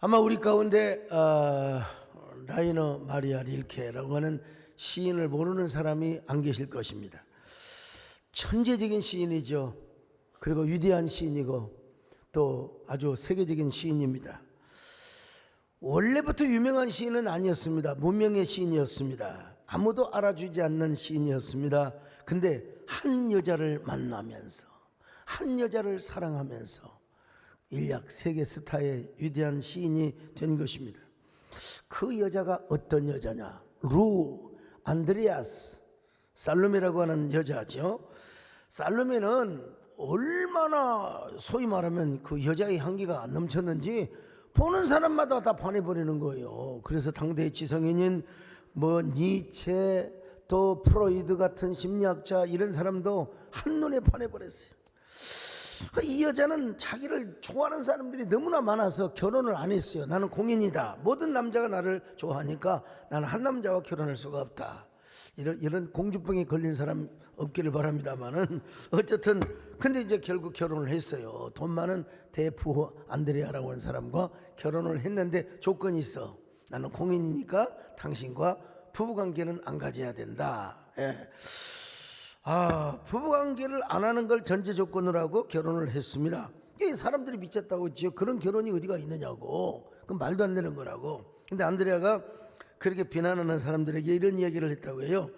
아마 우리 가운데 라이너 마리아 릴케라고 하는 시인을 모르는 사람이 안 계실 것입니다. 천재적인 시인이죠. 그리고 위대한 시인이고 또 아주 세계적인 시인입니다. 원래부터 유명한 시인은 아니었습니다. 무명의 시인이었습니다. 아무도 알아주지 않는 시인이었습니다. 근데 한 여자를 만나면서, 한 여자를 사랑하면서 인약 세계 스타의 위대한 시인이 된 것입니다. 그 여자가 어떤 여자냐? 루 안드레아스 살로메라고 하는 여자죠. 살로메는 얼마나 소위 말하면 그 여자의 향기가 넘쳤는지 보는 사람마다 다 반해버리는 거예요. 그래서 당대의 지성인인 니체 또 프로이드 같은 심리학자 이런 사람도 한눈에 반해버렸어요. 이 여자는 자기를 좋아하는 사람들이 너무나 많아서 결혼을 안 했어요. 나는 공인이다. 모든 남자가 나를 좋아하니까 나는 한 남자와 결혼할 수가 없다. 이런 공주병에 걸린 사람 없기를 바랍니다만은 어쨌든 근데 이제 결국 결혼을 했어요. 돈 많은 대부호 안드레아라고 하는 사람과 결혼을 했는데 조건이 있어. 나는 공인이니까 당신과 부부관계는 안 가져야 된다. 예. 부부관계를 안 하는 걸 전제 조건으로 하고 결혼을 했습니다. 이 사람들이 미쳤다고 했지요. 그런 결혼이 어디가 있느냐고. 그건 말도 안 되는 거라고. 근데 안드레아가 그렇게 비난하는 사람들에게 이런 이야기를 했다고 해요.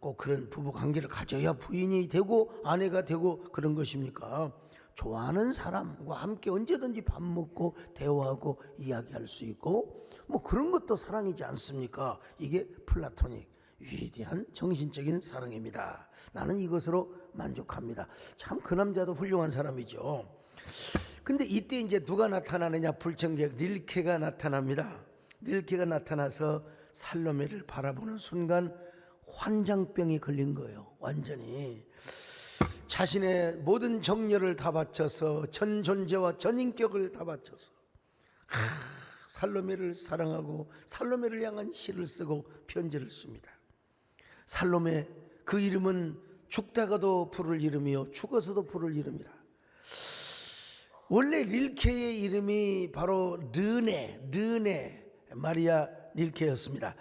꼭 그런 부부관계를 가져야 부인이 되고 아내가 되고 그런 것입니까? 좋아하는 사람과 함께 언제든지 밥 먹고 대화하고 이야기할 수 있고 그런 것도 사랑이지 않습니까? 이게 플라토닉 위대한 정신적인 사랑입니다. 나는 이것으로 만족합니다. 참 그 남자도 훌륭한 사람이죠. 근데 이때 이제 누가 나타나느냐? 불청객 릴케가 나타납니다. 릴케가 나타나서 살로메를 바라보는 순간 환장병이 걸린 거예요. 완전히 자신의 모든 정열을 다 바쳐서 전 존재와 전 인격을 다 바쳐서 살로메를 사랑하고 살로메를 향한 시를 쓰고 편지를 씁니다. 살로메, 그 이름은 죽다가도 부를 이름이요 죽어서도 부를 이름이라. 원래 릴케의 이름이 바로 르네 마리아 릴케였습니다.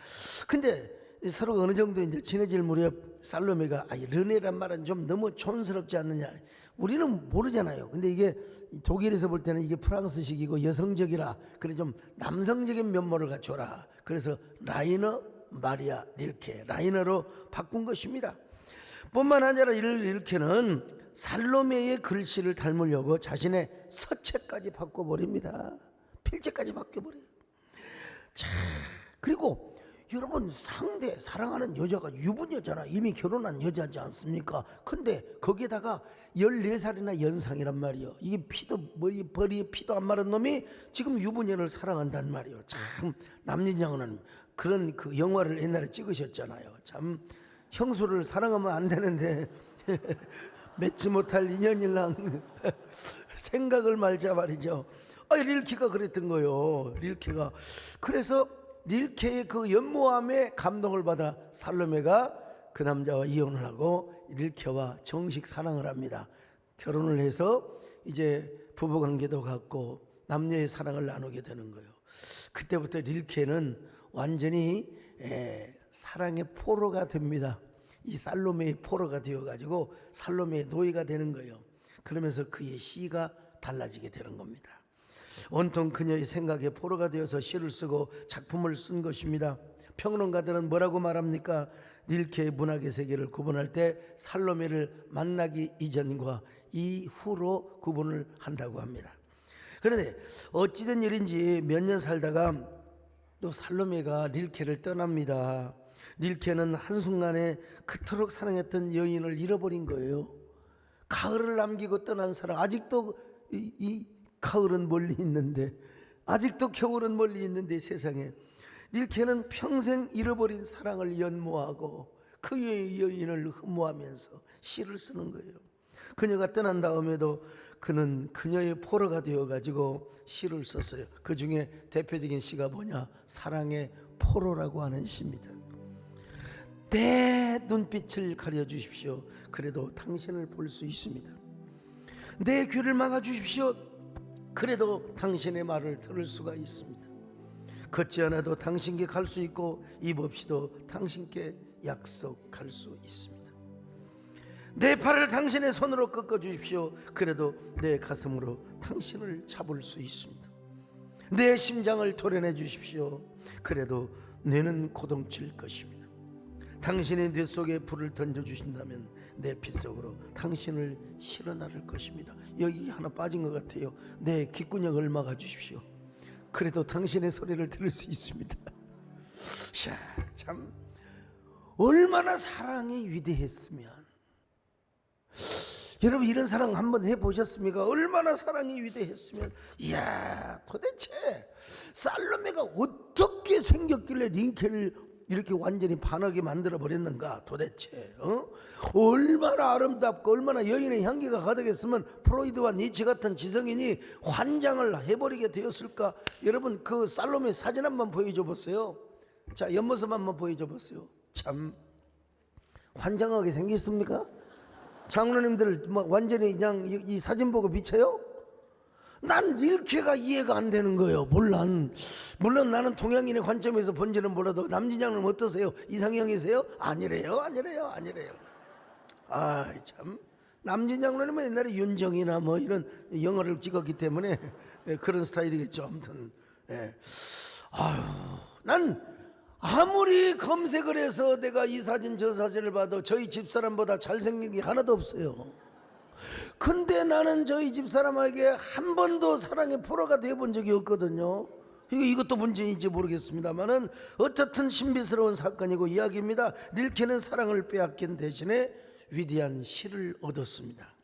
근데 서로 어느 정도 이제 친해질 무렵 살로메가 르네란 말은 좀 너무 촌스럽지 않느냐. 우리는 모르잖아요. 근데 이게 독일에서 볼 때는 이게 프랑스식이고 여성적이라 그래 좀 남성적인 면모를 갖춰라. 그래서 라이너 마리아 릴케 라이너로 바꾼 것입니다. 뿐만 아니라 릴케는 살로메의 글씨를 닮으려고 자신의 서체까지 바꿔버립니다. 필체까지 바꿔버려요. 자, 그리고 여러분 사랑하는 여자가 유부녀잖아. 이미 결혼한 여자지 않습니까? 근데 거기에다가 14살이나 연상이란 말이요. 이게 머리에 피도 안 마른 놈이 지금 유부녀를 사랑한단 말이요. 참 남진양은 그런 그 영화를 옛날에 찍으셨잖아요. 참 형수를 사랑하면 안 되는데 맺지 못할 인연일랑 생각을 말자 말이죠. 릴케가 그랬던 거예요. 릴케가. 그래서 릴케의 그 연모함에 감동을 받아 살로메가 그 남자와 이혼을 하고 릴케와 정식 사랑을 합니다. 결혼을 해서 이제 부부관계도 갖고 남녀의 사랑을 나누게 되는 거예요. 그때부터 릴케는 완전히 사랑의 포로가 됩니다. 이 살로메의 포로가 되어가지고 살로메의 노예가 되는 거예요. 그러면서 그의 시가 달라지게 되는 겁니다. 온통 그녀의 생각에 포로가 되어서 시를 쓰고 작품을 쓴 것입니다. 평론가들은 뭐라고 말합니까? 릴케의 문학의 세계를 구분할 때 살로메를 만나기 이전과 이후로 구분을 한다고 합니다. 그런데 어찌된 일인지 몇 년 살다가 또 살로메가 릴케를 떠납니다. 릴케는 한순간에 그토록 사랑했던 여인을 잃어버린 거예요. 가을을 남기고 떠난 사랑. 아직도 이 가을은 멀리 있는데, 아직도 겨울은 멀리 있는데 세상에 릴케는 평생 잃어버린 사랑을 연모하고 그의 여인을 흠모하면서 시를 쓰는 거예요. 그녀가 떠난 다음에도 그는 그녀의 포로가 되어가지고 시를 썼어요. 그 중에 대표적인 시가 뭐냐? 사랑의 포로라고 하는 시입니다. 내 눈빛을 가려주십시오. 그래도 당신을 볼 수 있습니다. 내 귀를 막아주십시오. 그래도 당신의 말을 들을 수가 있습니다. 걷지 않아도 당신께 갈 수 있고 입 없이도 당신께 약속할 수 있습니다. 내 팔을 당신의 손으로 꺾어 주십시오. 그래도 내 가슴으로 당신을 잡을 수 있습니다. 내 심장을 도려내 주십시오. 그래도 뇌는 고동칠 것입니다. 당신의 뇌 속에 불을 던져 주신다면 내 피 속으로 당신을 실어 나를 것입니다. 여기 하나 빠진 것 같아요. 내 귓구녕을 막아 주십시오. 그래도 당신의 소리를 들을 수 있습니다. 자, 참 얼마나 사랑이 위대했으면, 여러분 이런 사랑 한번 해보셨습니까? 얼마나 사랑이 위대했으면. 이야, 도대체 살로메가 어떻게 생겼길래 링케를 이렇게 완전히 반하게 만들어 버렸는가 도대체. 얼마나 아름답고 얼마나 여인의 향기가 가득했으면 프로이드와 니체 같은 지성인이 환장을 해버리게 되었을까. 여러분 그 살로메 사진 한번 보여줘 보세요. 자, 옆모습 한번 보여줘 보세요. 참 환장하게 생겼습니까? 장로님들 막 완전히 그냥 이 사진 보고 미쳐요? 난 릴케가 이해가 안 되는 거예요. 물론 나는 동양인의 관점에서 본지는 몰라도 남진장님 어떠세요? 이상형이세요? 아니래요. 아, 참 남진장로님은 옛날에 윤정이나 뭐 이런 영화를 찍었기 때문에 그런 스타일이겠죠. 아무튼 난 아무리 검색을 해서 내가 이 사진 저 사진을 봐도 저희 집사람보다 잘생긴 게 하나도 없어요. 근데 나는 저희 집사람에게 한 번도 사랑의 포로가 되어본 적이 없거든요. 이것도 문제인지 모르겠습니다만은 어떻든 신비스러운 사건이고 이야기입니다. 릴케는 사랑을 빼앗긴 대신에 위대한 시를 얻었습니다.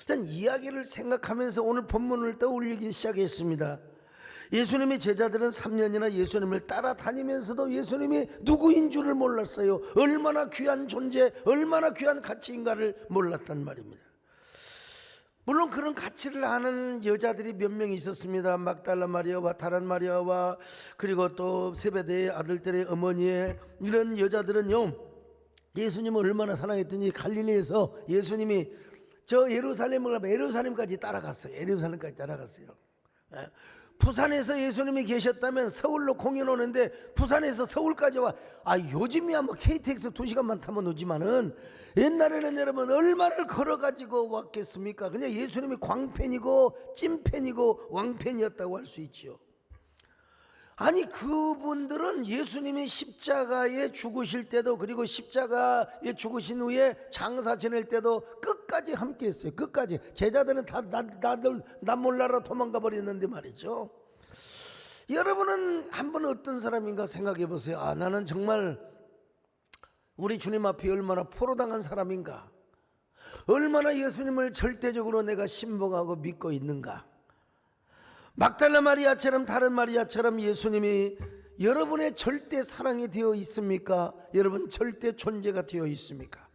일단 이야기를 생각하면서 오늘 본문을 떠올리기 시작했습니다. 예수님의 제자들은 3년이나 예수님을 따라다니면서도 예수님이 누구인 줄을 몰랐어요. 얼마나 귀한 존재, 얼마나 귀한 가치인가를 몰랐단 말입니다. 물론 그런 가치를 아는 여자들이 몇 명 있었습니다. 막달라 마리아와 다란 마리아와 그리고 또 세베대의 아들들의 어머니의 이런 여자들은요, 예수님을 얼마나 사랑했더니 갈릴리에서 예수님이 저 예루살렘을 가면 예루살렘까지 따라갔어요. 부산에서 예수님이 계셨다면 서울로 공연 오는데 부산에서 서울까지 와. 요즘이야 뭐 KTX 2시간만 타면 오지만은 옛날에는 여러분 얼마를 걸어가지고 왔겠습니까? 그냥 예수님이 광팬이고 찐팬이고 왕팬이었다고 할 수 있지요. 아니 그분들은 예수님이 십자가에 죽으실 때도 그리고 십자가에 죽으신 후에 장사 지낼 때도 끝까지 함께 했어요. 끝까지. 제자들은 다 남몰라라 도망가 버렸는데 말이죠. 여러분은 한번 어떤 사람인가 생각해 보세요. 나는 정말 우리 주님 앞에 얼마나 포로당한 사람인가, 얼마나 예수님을 절대적으로 내가 신봉하고 믿고 있는가. 막달라 마리아처럼 다른 마리아처럼 예수님이 여러분의 절대 사랑이 되어 있습니까? 여러분 절대 존재가 되어 있습니까?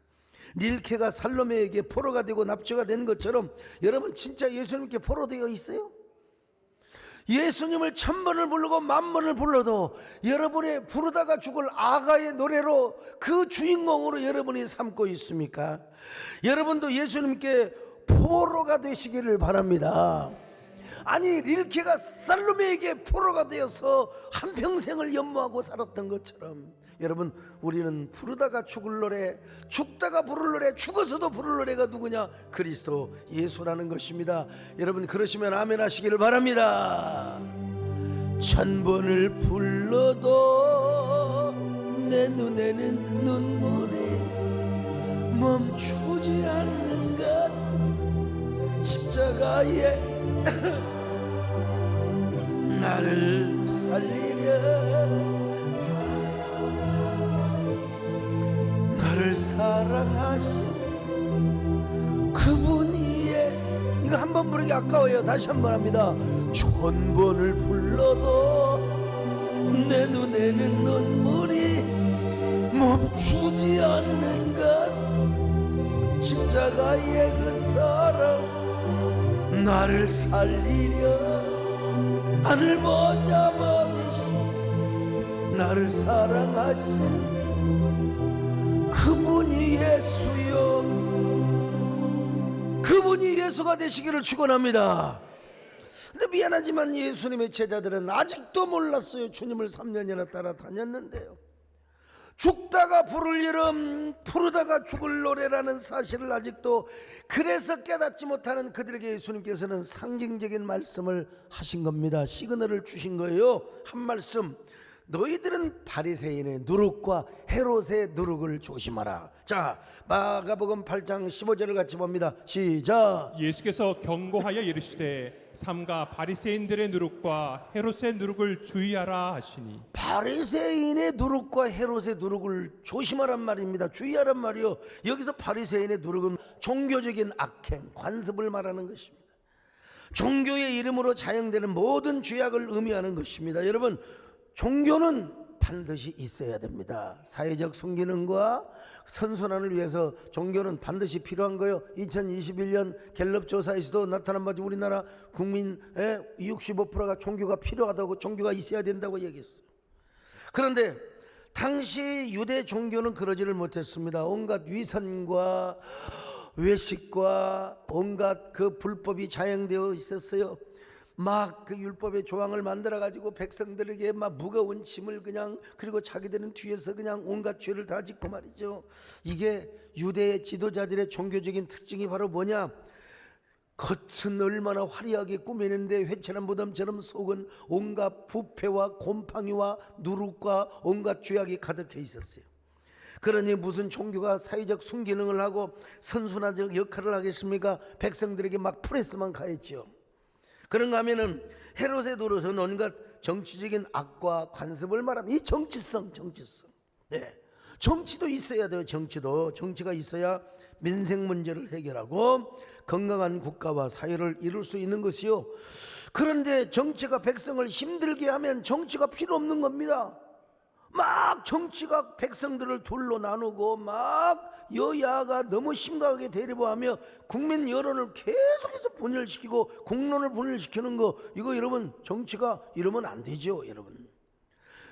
릴케가 살로메에게 포로가 되고 납치가 된 것처럼 여러분 진짜 예수님께 포로 되어 있어요? 예수님을 1000번을 부르고 10,000번을 불러도 여러분의 부르다가 죽을 아가의 노래로 그 주인공으로 여러분이 삼고 있습니까? 여러분도 예수님께 포로가 되시기를 바랍니다. 아니 릴케가 살로메에게 포로가 되어서 한평생을 연모하고 살았던 것처럼 여러분 우리는 부르다가 죽을 노래, 죽다가 부를 노래, 죽어서도 부를 노래가 누구냐? 그리스도 예수라는 것입니다. 여러분 그러시면 아멘 하시기를 바랍니다. 1000번을 불러도 내 눈에는 눈물이 멈추지 않는 것은 십자가에 나를 살리려 나를 사랑하신 그분이에 이거 한 번 부르기 아까워요. 다시 한 번 합니다. 1000번을 불러도 내 눈에는 눈물이 멈추지 않는 것은 십자가의 그 사랑 나를 살리려 하늘 보자 버리신 나를 사랑하신 그분이 예수요. 그분이 예수가 되시기를 축원합니다. 근데 미안하지만 예수님의 제자들은 아직도 몰랐어요. 주님을 3년이나 따라다녔는데요. 죽다가 부를 이름, 부르다가 죽을 노래라는 사실을 아직도 그래서 깨닫지 못하는 그들에게 예수님께서는 상징적인 말씀을 하신 겁니다. 시그널을 주신 거예요. 한 말씀, 너희들은 바리새인의 누룩과 헤롯의 누룩을 조심하라. 자, 마가복음 8장 15절을 같이 봅니다. 시작. 예수께서 경고하여 이르시되 삼가 바리새인들의 누룩과 헤롯의 누룩을 주의하라 하시니. 바리새인의 누룩과 헤롯의 누룩을 조심하란 말입니다. 주의하란 말이요. 여기서 바리새인의 누룩은 종교적인 악행, 관습을 말하는 것입니다. 종교의 이름으로 자행되는 모든 죄악을 의미하는 것입니다. 여러분, 종교는 반드시 있어야 됩니다. 사회적 순기능과 선순환을 위해서 종교는 반드시 필요한 거예요. 2021년 갤럽 조사에서도 나타난 바지 우리나라 국민의 65%가 종교가 필요하다고, 종교가 있어야 된다고 얘기했어요. 그런데 당시 유대 종교는 그러지를 못했습니다. 온갖 위선과 외식과 온갖 그 불법이 자행되어 있었어요. 막 그 율법의 조항을 만들어 가지고 백성들에게 막 무거운 짐을 그냥, 그리고 자기들은 뒤에서 그냥 온갖 죄를 다 짓고 말이죠. 이게 유대의 지도자들의 종교적인 특징이 바로 뭐냐? 겉은 얼마나 화려하게 꾸미는데 회칠한 무덤처럼 속은 온갖 부패와 곰팡이와 누룩과 온갖 죄악이 가득해 있었어요. 그러니 무슨 종교가 사회적 순기능을 하고 선순환적 역할을 하겠습니까? 백성들에게 막 프레스만 가했지요. 그런가 하면은 헤롯의 노릇은 온갖 정치적인 악과 관습을 말하면 이 정치성. 네. 정치도 있어야 돼요. 정치가 있어야 민생 문제를 해결하고 건강한 국가와 사회를 이룰 수 있는 것이요. 그런데 정치가 백성을 힘들게 하면 정치가 필요 없는 겁니다. 막 정치가 백성들을 둘로 나누고 막 여야가 너무 심각하게 대립하며 국민 여론을 계속해서 분열시키고 공론을 분열시키는 거, 이거 여러분 정치가 이러면 안 되죠. 여러분,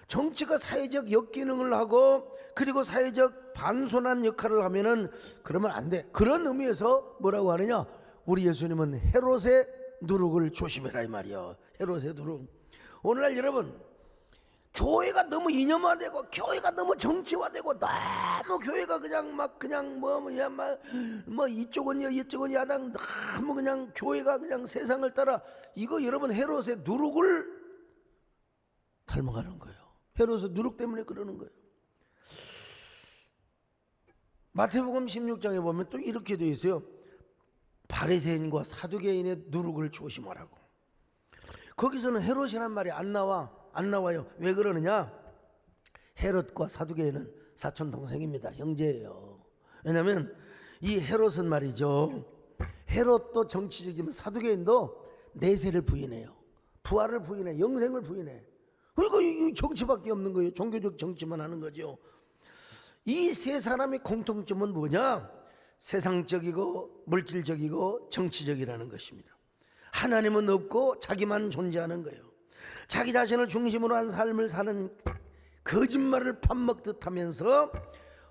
정치가 사회적 역기능을 하고 그리고 사회적 반순환 역할을 하면은 그러면 안 돼. 그런 의미에서 뭐라고 하느냐, 우리 예수님은 헤롯의 누룩을 조심해라 이 말이요. 헤롯의 누룩. 오늘날 여러분, 교회가 너무 이념화되고 교회가 너무 정치화되고 너무 교회가 그냥 뭐 이쪽은 야당, 너무 그냥 교회가 그냥 세상을 따라, 이거 여러분 헤롯의 누룩을 닮아가는 거예요. 헤롯의 누룩 때문에 그러는 거예요. 마태복음 16장에 보면 또 이렇게 되어 있어요. 바리새인과 사두개인의 누룩을 조심하라고. 거기서는 헤롯이란 말이 안 나와요. 왜 그러느냐? 헤롯과 사두개인은 사촌 동생입니다. 형제예요. 왜냐하면 이 헤롯은 말이죠, 헤롯도 정치적이면 사두개인도 내세를 부인해요. 부활을 부인해, 영생을 부인해. 그러니까 이 정치밖에 없는 거예요. 종교적 정치만 하는 거죠. 이 세 사람의 공통점은 뭐냐? 세상적이고 물질적이고 정치적이라는 것입니다. 하나님은 없고 자기만 존재하는 거예요. 자기 자신을 중심으로 한 삶을 사는, 거짓말을 밥 먹듯 하면서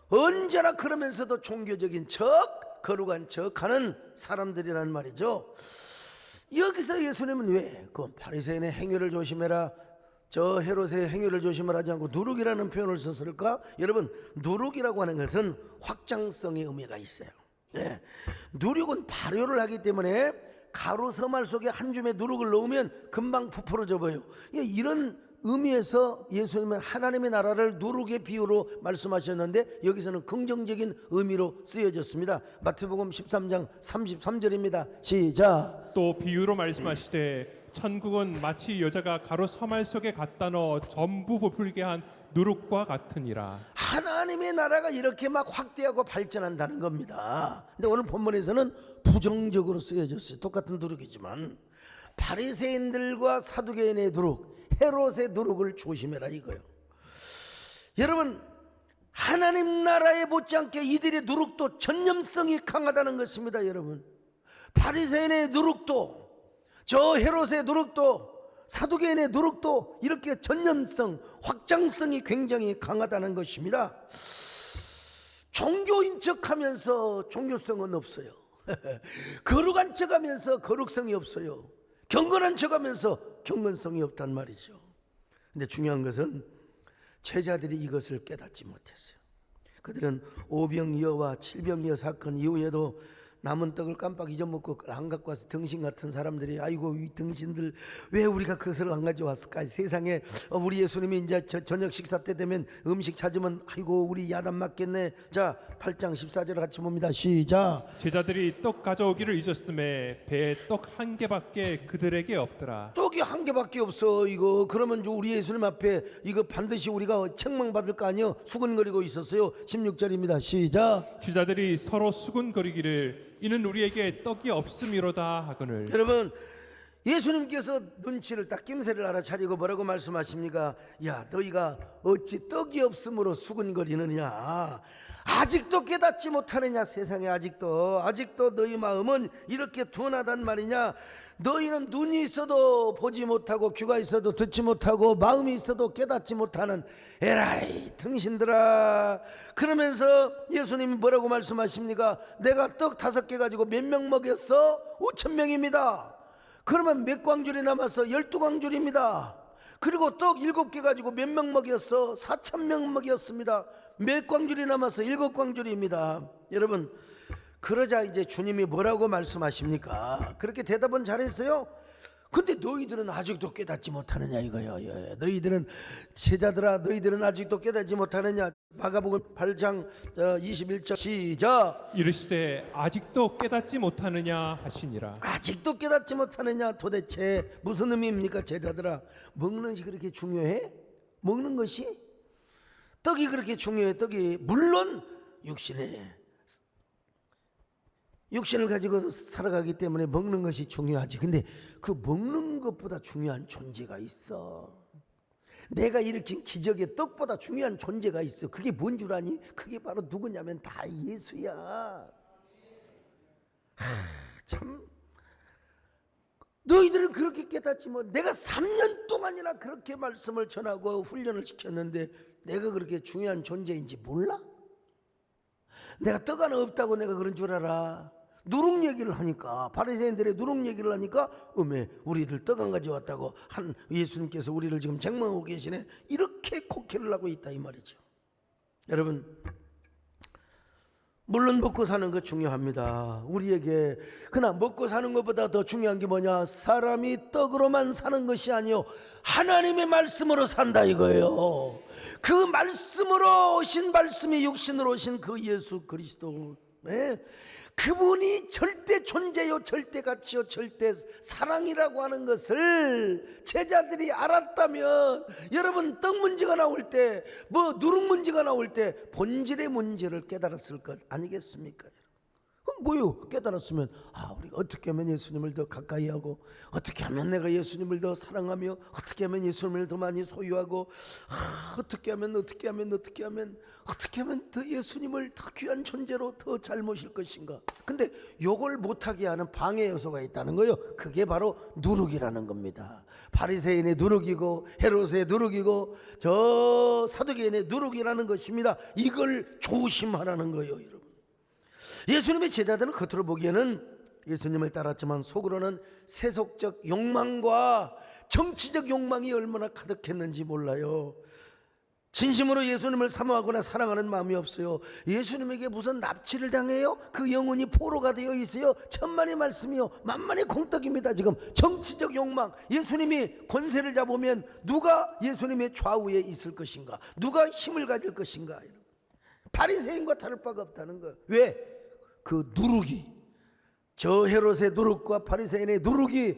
언제나 그러면서도 종교적인 척, 거룩한 척 하는 사람들이란 말이죠. 여기서 예수님은 왜 그 바리새인의 행위를 조심해라, 저 헤롯의 행위를 조심을 하지 않고 누룩이라는 표현을 썼을까? 여러분, 누룩이라고 하는 것은 확장성의 의미가 있어요. 네. 누룩은 발효를 하기 때문에 가루 서말 속에 한 줌의 누룩을 넣으면 금방 부풀어져 버려요. 이런 의미에서 예수님은 하나님의 나라를 누룩의 비유로 말씀하셨는데 여기서는 긍정적인 의미로 쓰여졌습니다. 마태복음 13장 33절입니다. 시작. 또 비유로 말씀하시되 천국은 마치 여자가 가루 서말 속에 갖다 넣어 전부 부풀게 한 누룩과 같으니라. 하나님의 나라가 이렇게 막 확대하고 발전한다는 겁니다. 근데 오늘 본문에서는 부정적으로 쓰여졌어요. 똑같은 누룩이지만 바리새인들과 사두개인의 누룩, 헤롯의 누룩을 조심해라 이거예요. 여러분, 하나님 나라에 못지않게 이들의 누룩도 전념성이 강하다는 것입니다. 여러분, 바리새인의 누룩도, 저 헤롯의 누룩도, 사두개인의 누룩도 이렇게 전념성, 확장성이 굉장히 강하다는 것입니다. 종교인 척하면서 종교성은 없어요. 거룩한 척하면서 거룩성이 없어요. 경건한 척하면서 경건성이 없단 말이죠. 근데 중요한 것은 제자들이 이것을 깨닫지 못했어요. 그들은 오병이어와 칠병이어 사건 이후에도 남은 떡을 깜빡 잊어먹고 안 갖고 와서 등신 같은 사람들이 아이고 이 등신들 왜 우리가 그것을 안 가져왔을까. 세상에 우리 예수님이 이제 저녁 식사 때 되면 음식 찾으면 아이고 우리 야단 맞겠네. 자 8장 14절 같이 봅니다. 시작. 제자들이 떡 가져오기를 잊었음에 배에 떡 한 개밖에 그들에게 없더라. 떡이 한 개밖에 없어. 이거 그러면 우리 예수님 앞에 이거 반드시 우리가 책망받을 거 아니요. 수근거리고 있었어요. 16절입니다. 시작. 제자들이 서로 수군거리기를 이는 우리에게 떡이 없음이로다 하거늘. 여러분 예수님께서 눈치를 딱 낌새를 알아차리고 뭐라고 말씀하십니까? 야 너희가 어찌 떡이 없음으로 수근거리느냐. 아직도 깨닫지 못하느냐. 세상에 아직도 너희 마음은 이렇게 둔하단 말이냐. 너희는 눈이 있어도 보지 못하고 귀가 있어도 듣지 못하고 마음이 있어도 깨닫지 못하는 에라이 등신들아. 그러면서 예수님이 뭐라고 말씀하십니까? 내가 떡 5개 가지고 몇 명 먹였어? 5,000명입니다. 그러면 몇 광줄이 남았어? 12광줄입니다. 그리고 떡 7개 가지고 몇 명 먹였어? 4,000명 먹였습니다. 몇 광줄이 남았어? 7광줄입니다. 여러분 그러자 이제 주님이 뭐라고 말씀하십니까? 그렇게 대답은 잘했어요. 근데 너희들은 아직도 깨닫지 못하느냐 이거예요. 너희들은 제자들아 너희들은 아직도 깨닫지 못하느냐. 마가복음 8장 21절 시작. 이르시되 아직도 깨닫지 못하느냐 하시니라. 아직도 깨닫지 못하느냐. 도대체 무슨 의미입니까? 제자들아 먹는 것이 그렇게 중요해? 먹는 것이? 떡이 그렇게 중요해? 떡이 물론 육신을 가지고 살아가기 때문에 먹는 것이 중요하지. 근데 그 먹는 것보다 중요한 존재가 있어. 내가 일으킨 기적의 떡보다 중요한 존재가 있어. 그게 뭔 줄 아니? 그게 바로 누구냐면 다 예수야. 참 너희들은 그렇게 깨닫지 뭐. 내가 3년 동안이나 그렇게 말씀을 전하고 훈련을 시켰는데 내가 그렇게 중요한 존재인지 몰라? 내가 떡 하나 없다고 내가 그런 줄 알아? 누룩 얘기를 하니까, 바리새인들의 누룩 얘기를 하니까 우리들 떡 안 가져왔다고 한 예수님께서 우리를 지금 책망하고 계시네. 이렇게 곡해를 하고 있다 이 말이죠. 여러분 물론 먹고 사는 거 중요합니다. 우리에게. 그러나 먹고 사는 것보다 더 중요한 게 뭐냐? 사람이 떡으로만 사는 것이 아니요 하나님의 말씀으로 산다 이거예요. 그 말씀으로 오신, 말씀이 육신으로 오신 그 예수 그리스도, 그분이 절대 존재요 절대 가치요 절대 사랑이라고 하는 것을 제자들이 알았다면, 여러분 떡 문제가 나올 때, 누룩 문제가 나올 때 본질의 문제를 깨달았을 것 아니겠습니까? 그럼 뭐요? 깨달았으면 우리가 어떻게 하면 예수님을 더 가까이 하고, 어떻게 하면 내가 예수님을 더 사랑하며, 어떻게 하면 예수님을 더 많이 소유하고, 어떻게 하면 더 예수님을 더 귀한 존재로 더 잘 모실 것인가. 근데 요걸 못하게 하는 방해 요소가 있다는 거예요. 그게 바로 누룩이라는 겁니다. 바리새인의 누룩이고 헤롯의 누룩이고 저 사두개인의 누룩이라는 것입니다. 이걸 조심하라는 거예요. 여러분, 예수님의 제자들은 겉으로 보기에는 예수님을 따랐지만 속으로는 세속적 욕망과 정치적 욕망이 얼마나 가득했는지 몰라요. 진심으로 예수님을 사모하거나 사랑하는 마음이 없어요. 예수님에게 무슨 납치를 당해요? 그 영혼이 포로가 되어 있어요. 천만의 말씀이요 만만의 공떡입니다. 지금 정치적 욕망, 예수님이 권세를 잡으면 누가 예수님의 좌우에 있을 것인가, 누가 힘을 가질 것인가. 바리새인과 다를 바가 없다는 거예요. 왜? 그 누룩이, 저 헤롯의 누룩과 바리새인의 누룩이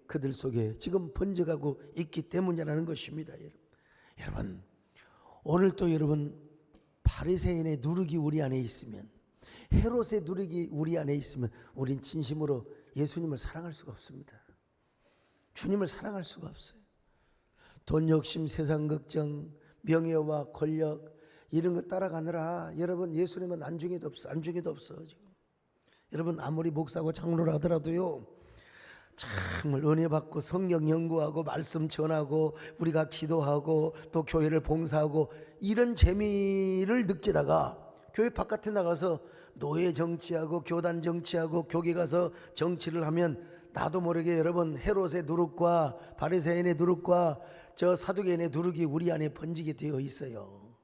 그들 속에 지금 번져가고 있기 때문이라는 것입니다. 여러분 오늘도 여러분 바리새인의 누룩이 우리 안에 있으면, 헤롯의 누룩이 우리 안에 있으면 우린 진심으로 예수님을 사랑할 수가 없습니다. 주님을 사랑할 수가 없어요. 돈 욕심, 세상 걱정, 명예와 권력 이런 거 따라가느라 여러분 예수님은 안중에도 없어 지금. 여러분 아무리 목사고 장로라 하더라도요, 정말 은혜 받고 성경 연구하고 말씀 전하고 우리가 기도하고 또 교회를 봉사하고 이런 재미를 느끼다가 교회 바깥에 나가서 노예 정치하고 교단 정치하고 교계 가서 정치를 하면 나도 모르게 여러분 헤롯의 누룩과 바리새인의 누룩과 저 사두개인의 누룩이 우리 안에 번지게 되어 있어요.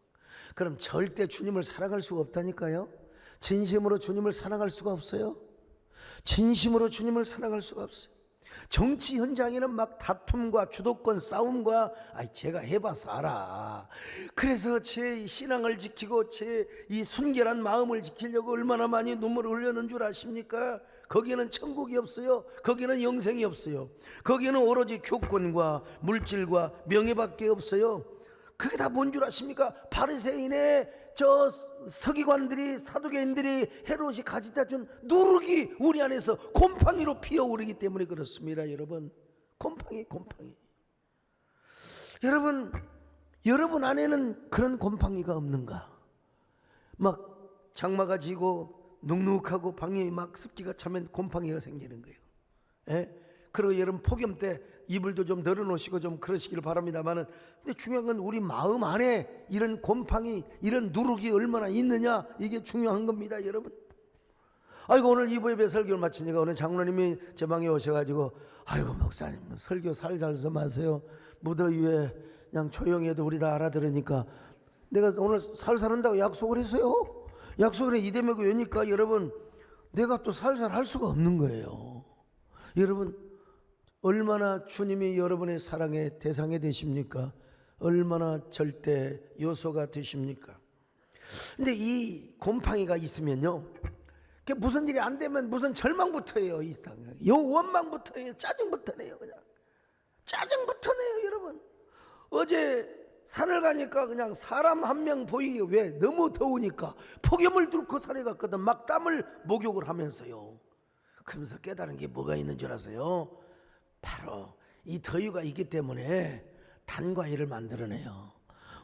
그럼 절대 주님을 사랑할 수가 없다니까요. 진심으로 주님을 사랑할 수가 없어요. 진심으로 주님을 사랑할 수가 없어요. 정치 현장에는 막 다툼과 주도권 싸움과 제가 해봐서 알아. 그래서 제 신앙을 지키고 제 이 순결한 마음을 지키려고 얼마나 많이 눈물을 흘렸는 줄 아십니까? 거기에는 천국이 없어요. 거기에는 영생이 없어요. 거기에는 오로지 교권과 물질과 명예밖에 없어요. 그게 다 뭔 줄 아십니까? 바리새인의 저 서기관들이, 사두개인들이, 헤롯이 가져다 준 누룩이 우리 안에서 곰팡이로 피어오르기 때문에 그렇습니다. 여러분, 곰팡이. 여러분 안에는 그런 곰팡이가 없는가? 막 장마가 지고 눅눅하고 방에 막 습기가 차면 곰팡이가 생기는 거예요. 예? 그리고 여러분 폭염 때 이불도 좀 널어놓으시고 좀 그러시길 바랍니다만은, 근데 중요한 건 우리 마음 안에 이런 곰팡이, 이런 누룩이 얼마나 있느냐, 이게 중요한 겁니다, 여러분. 아이고, 오늘 이부예배 설교를 마치니까 어느 장로님이 제 방에 오셔가지고, 아이고 목사님 설교 살살 좀 하세요. 무더위에 그냥 조용히 해도 우리 다 알아들으니까 내가 오늘 살살 한다고 약속을 했어요. 약속을 이대매고 여니까 여러분 내가 또 살살 할 수가 없는 거예요. 여러분, 얼마나 주님이 여러분의 사랑의 대상이 되십니까? 얼마나 절대 요소가 되십니까? 근데 이 곰팡이가 있으면요, 무슨 일이 안 되면 무슨 절망부터 해요. 이 세상에 원망부터 해요. 짜증부터 내요. 그냥 짜증부터 내요. 여러분, 어제 산을 가니까 그냥 사람 한 명 보이게, 왜? 너무 더우니까 폭염을 뚫고 산에 갔거든. 막 땀을 목욕을 하면서요. 그러면서 깨달은 게 뭐가 있는 줄 아세요? 바로 이 더위가 있기 때문에 단과일을 만들어내요.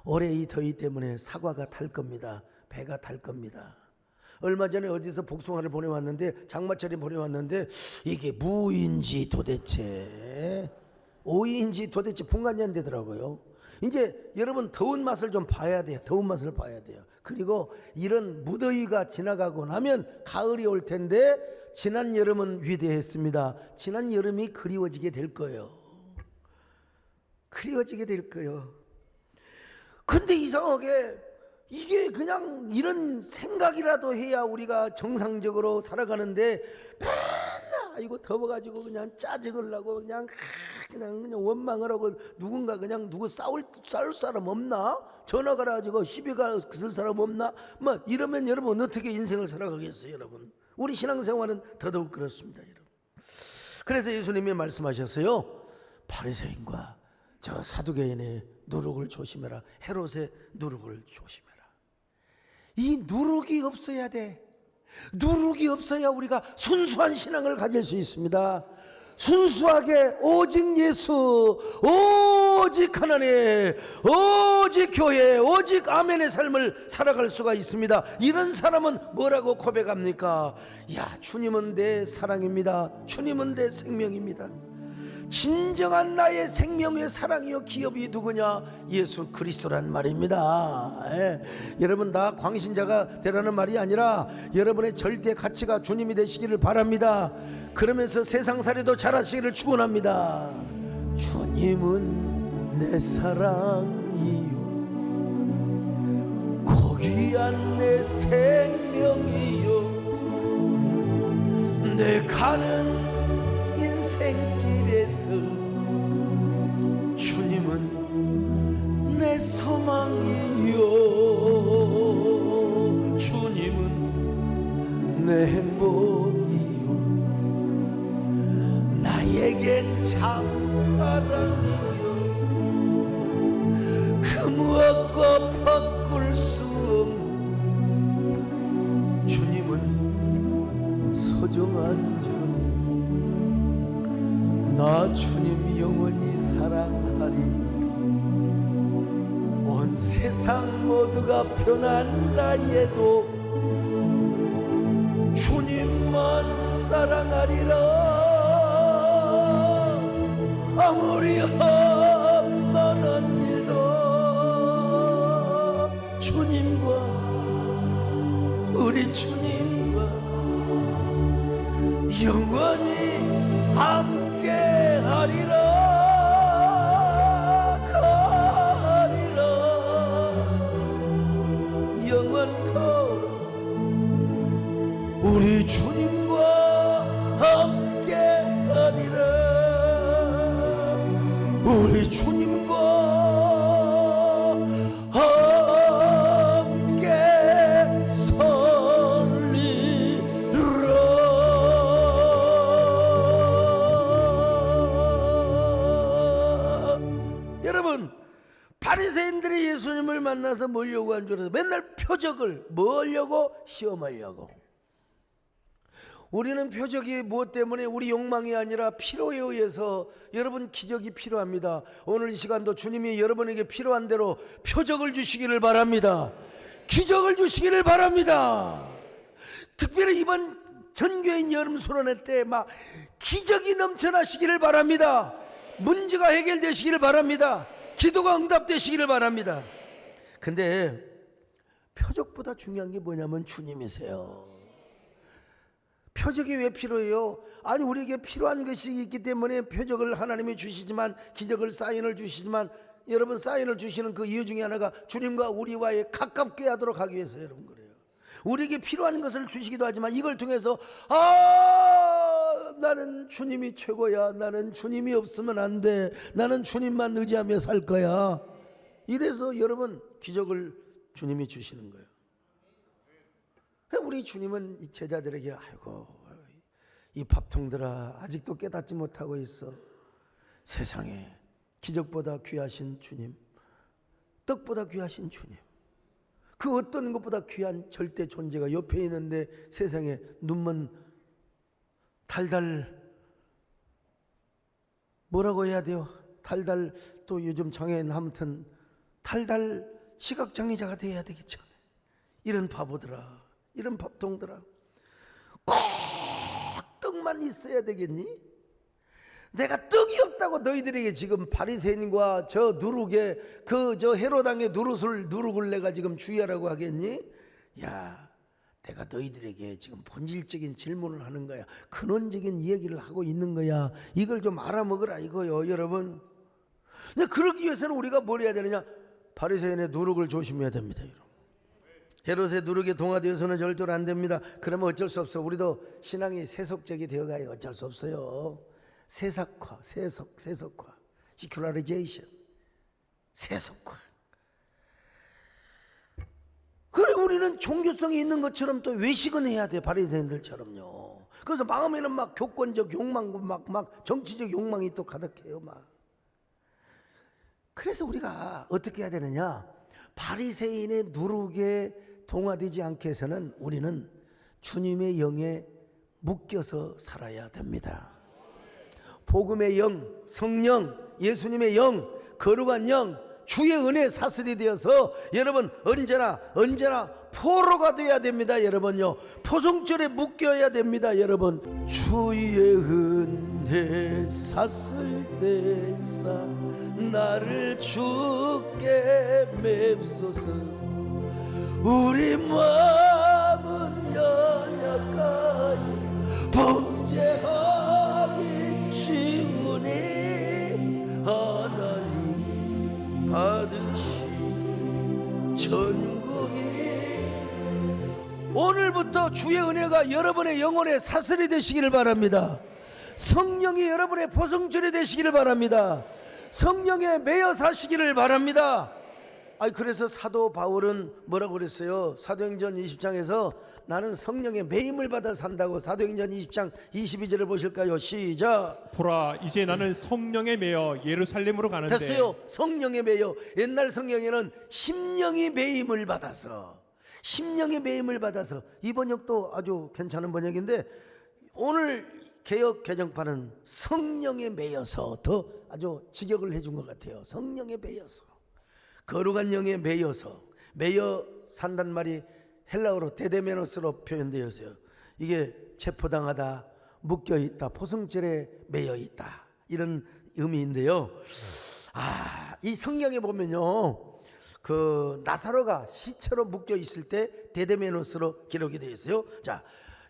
올해 이 더위 때문에 사과가 탈 겁니다. 배가 탈 겁니다. 얼마 전에 어디서 복숭아를 보내왔는데, 장마철에 보내왔는데, 이게 무인지 도대체 오인지 도대체 분간이 안 되더라고요. 이제 여러분 더운 맛을 좀 봐야 돼요. 더운 맛을 봐야 돼요. 그리고 이런 무더위가 지나가고 나면 가을이 올 텐데, 지난 여름은 위대했습니다. 지난 여름이 그리워지게 될 거예요. 그리워지게 될 거예요. 근데 이상하게 이게 그냥 이런 생각이라도 해야 우리가 정상적으로 살아가는데, 맨날 이거 더워가지고 그냥 짜증을 나고 그냥 원망을 하고, 누군가 그냥 누구 싸울 사람 없나? 전화 걸어가지고 시비가 쓸 사람 없나? 뭐 이러면 여러분 어떻게 인생을 살아가겠어요, 여러분? 우리 신앙생활은 더더욱 그렇습니다, 여러분. 그래서 예수님이 말씀하셨어요. 바리새인과 저 사두개인의 누룩을 조심해라. 헤롯의 누룩을 조심해라. 이 누룩이 없어야 돼. 누룩이 없어야 우리가 순수한 신앙을 가질 수 있습니다. 순수하게 오직 예수, 오직 하나님, 오직 교회, 오직 아멘의 삶을 살아갈 수가 있습니다. 이런 사람은 뭐라고 고백합니까? 야, 주님은 내 사랑입니다. 주님은 내 생명입니다. 진정한 나의 생명의 사랑이요 기업이 누구냐? 예수 그리스도란 말입니다. 여러분, 나 광신자가 되라는 말이 아니라 여러분의 절대 가치가 주님이 되시기를 바랍니다. 그러면서 세상살이도 잘하시기를 축원합니다. 주님은 내 사랑이요 고귀한 내 생명이요 내 가는 인생길에서 주님은 내 소망이요 주님은 내 행복이요 나에겐 참사랑이요 그 무엇과 바꿀 수 없는 주님은 소중한 주님 나 주님 영원히 사랑하리 온 세상 모두가 변한다 해도 주님만 사랑하리라 아무리 험난한 일도 주님과 우리 주님과 영원히 함께 하리라 영원토록 우리 주님과 함께 하리라 우리 주님과 함께 설리라. 여러분, 바리새인들이 예수님을 만나서 뭘 요구한 줄 알아서 맨날 표적을 뭐려고 시험하려고. 우리는 표적이 무엇 때문에? 우리 욕망이 아니라 필요에 의해서. 여러분, 기적이 필요합니다. 오늘 이 시간도 주님이 여러분에게 필요한 대로 표적을 주시기를 바랍니다. 기적을 주시기를 바랍니다. 특별히 이번 전교인 여름 수련회 때 막 기적이 넘쳐나시기를 바랍니다. 문제가 해결되시기를 바랍니다. 기도가 응답되시기를 바랍니다. 근데 표적보다 중요한 게 뭐냐면 주님이세요. 표적이 왜 필요해요? 아니, 우리에게 필요한 것이 있기 때문에 표적을 하나님이 주시지만, 기적을, 사인을 주시지만, 여러분, 사인을 주시는 그 이유 중에 하나가 주님과 우리와의 가깝게 하도록 하기 위해서 여러분 그래요. 우리에게 필요한 것을 주시기도 하지만 이걸 통해서 나는 주님이 최고야, 나는 주님이 없으면 안 돼, 나는 주님만 의지하며 살 거야, 이래서 여러분 기적을 주님이 주시는 거예요. 우리 주님은 이 제자들에게 아이고 이 밥통들아 아직도 깨닫지 못하고 있어. 세상에 기적보다 귀하신 주님, 떡보다 귀하신 주님, 그 어떤 것보다 귀한 절대 존재가 옆에 있는데 세상에 눈먼 달달 뭐라고 해야 돼요? 달달, 또 요즘 장애인 아무튼 달달 시각장애자가 돼야 되겠죠. 이런 바보들아, 이런 밥통들아, 꼭 떡만 있어야 되겠니? 내가 떡이 없다고 너희들에게 지금 바리새인과 저 누룩의 저 헤로당의 누룩을 내가 지금 주의하라고 하겠니? 야, 내가 너희들에게 지금 본질적인 질문을 하는 거야. 근원적인 이야기를 하고 있는 거야. 이걸 좀 알아먹으라 이거요, 여러분. 근데 그러기 위해서는 우리가 뭘 해야 되느냐? 바리새인의 누룩을 조심해야 됩니다, 여러분. 헤롯의 누룩에 동화되어서는 절대로 안 됩니다. 그러면 어쩔 수 없어. 우리도 신앙이 세속적이 되어가요. 어쩔 수 없어요. 세속화, 세속화, 시큘라리제이션, 세속화. 그래, 우리는 종교성이 있는 것처럼 또 외식은 해야 돼, 바리새인들처럼요. 그래서 마음에는 막 교권적 욕망, 막 정치적 욕망이 또 가득해요, 막. 그래서 우리가 어떻게 해야 되느냐? 바리새인의 누룩에 동화되지 않게 해서는 우리는 주님의 영에 묶여서 살아야 됩니다. 복음의 영, 성령, 예수님의 영, 거룩한 영, 주의 은혜 사슬이 되어서 여러분 언제나 포로가 되어야 됩니다. 여러분요, 포성줄에 묶여야 됩니다. 여러분, 주의 은혜 사슬 대사 나를 주께 맵소서. 우리 마음은 연약하여 범죄하기 쉬우니 하나님 받으신 천국이. 오늘부터 주의 은혜가 여러분의 영혼의 사슬이 되시기를 바랍니다. 성령이 여러분의 포성줄이 되시기를 바랍니다. 성령에 매여 사시기를 바랍니다. 그래서 사도 바울은 뭐라고 그랬어요? 사도행전 20장에서 나는 성령의 매임을 받아 산다고. 사도행전 20장 22절을 보실까요? 시작. 보라, 이제 나는 성령에 매여 예루살렘으로 가는데. 됐어요. 성령에 매여. 옛날 성경에는 심령이 매임을 받아서, 심령의 매임을 받아서. 이 번역도 아주 괜찮은 번역인데 오늘 개역 개정판은 성령에 매여서 더 아주 직역을 해준 것 같아요. 성령에 매여서, 거룩한 영에 매여서. 매여 산단 말이 헬라어로 데데메노스로 표현되어 있어요. 이게 체포당하다, 묶여있다, 포승줄에 매여있다, 이런 의미인데요. 이 성경에 보면요, 그 나사로가 시체로 묶여있을 때 데데메노스로 기록이 되어 있어요. 자,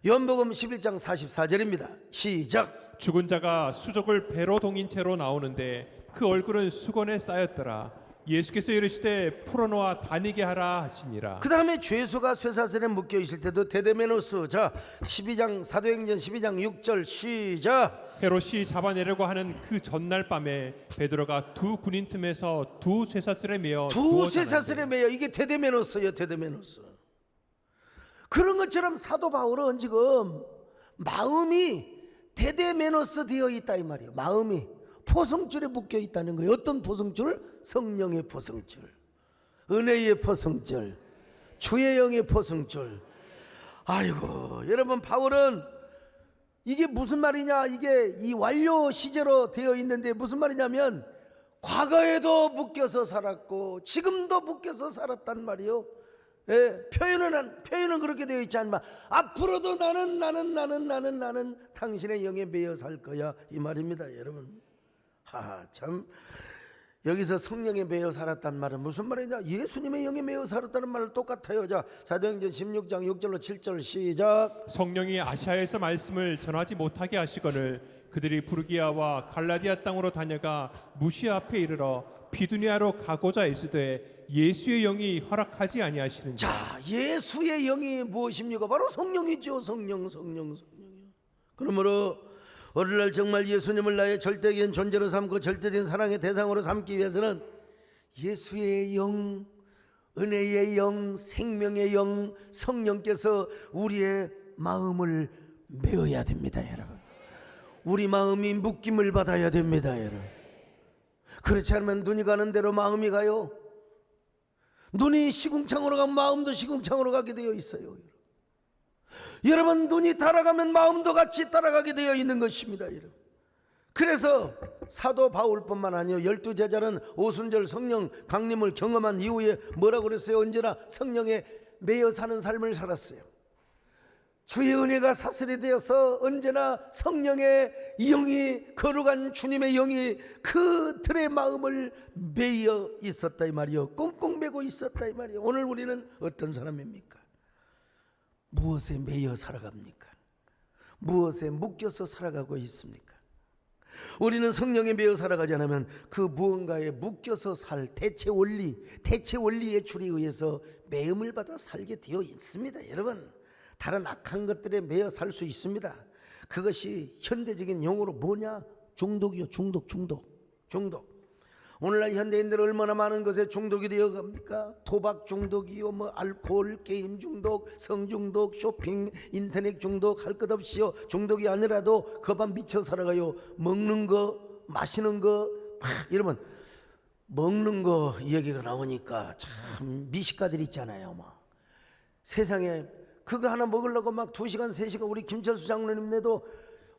요한복음 11장 44절입니다. 시작. 죽은 자가 수족을 배로 동인 채로 나오는데 그 얼굴은 수건에 쌓였더라. 예수께서 이르시되 풀어놓아 다니게 하라 하시니라. 그 다음에 죄수가 쇠사슬에 묶여 있을 때도 데데메노스. 자, 12장 사도행전 12장 6절 시작. 헤롯이 잡아내려고 하는 그 전날 밤에 베드로가 두 군인 틈에서 두 쇠사슬에 매어 두 쇠사슬에 매여. 이게 데데메노스예요. 데데메노스. 그런 것처럼 사도 바울은 지금 마음이 데데메노스 되어 있다 이 말이에요. 마음이 포성줄에 묶여 있다는 거예요. 어떤 포성줄? 성령의 포성줄, 은혜의 포성줄, 주의 영의 포성줄. 아이고, 여러분, 바울은 이게 무슨 말이냐? 이게 이 완료 시제로 되어 있는데 무슨 말이냐면 과거에도 묶여서 살았고 지금도 묶여서 살았단 말이요. 예, 표현은 그렇게 되어 있지 않지만 앞으로도 나는 당신의 영에 매여 살 거야 이 말입니다, 여러분. 참, 여기서 성령에 매여 살았단 말은 무슨 말이냐? 예수님의 영에 매여 살았다는 말은 똑같아요. 자, 사도행전 16장 6절로 7절 시작. 성령이 아시아에서 말씀을 전하지 못하게 하시거늘 그들이 부르기아와 갈라디아 땅으로 다녀가 무시아 앞에 이르러 비두니아로 가고자 애쓰되 예수의 영이 허락하지 아니하시는지. 자, 예수의 영이 무엇입니까? 바로 성령이죠. 성령. 그러므로 오늘날 정말 예수님을 나의 절대적인 존재로 삼고 절대적인 사랑의 대상으로 삼기 위해서는 예수의 영, 은혜의 영, 생명의 영, 성령께서 우리의 마음을 메어야 됩니다, 여러분. 우리 마음이 묶임을 받아야 됩니다, 여러분. 그렇지 않으면 눈이 가는 대로 마음이 가요. 눈이 시궁창으로 가면 마음도 시궁창으로 가게 되어 있어요. 여러분, 눈이 따라가면 마음도 같이 따라가게 되어 있는 것입니다, 여러분. 그래서 사도 바울뿐만 아니요 12제자는 오순절 성령 강림을 경험한 이후에 뭐라고 그랬어요? 언제나 성령에 매여 사는 삶을 살았어요. 주의 은혜가 사슬이 되어서 언제나 성령의 영이, 거룩한 주님의 영이 그들의 마음을 매여 있었다 이 말이요. 꽁꽁 매고 있었다 이 말이요. 오늘 우리는 어떤 사람입니까? 무엇에 매여 살아갑니까? 무엇에 묶여서 살아가고 있습니까? 우리는 성령에 매여 살아가지 않으면 그 무언가에 묶여서 살 대체 원리의 줄에 의해서 매음을 받아 살게 되어 있습니다, 여러분. 다른 악한 것들에 매여 살 수 있습니다. 그것이 현대적인 용어로 뭐냐? 중독이요. 중독. 오늘날 현대인들 얼마나 많은 것에 중독이 되어 갑니까? 도박 중독이요, 뭐 알코올, 게임 중독, 성 중독, 쇼핑, 인터넷 중독, 할 것 없이요. 중독이 아니라도 그만 미쳐 살아가요. 먹는 거, 마시는 거, 이러면 먹는 거 얘기가 나오니까 참 미식가들 있잖아요. 막 세상에 그거 하나 먹으려고 막 2시간 3시간 우리 김철수 장로님네도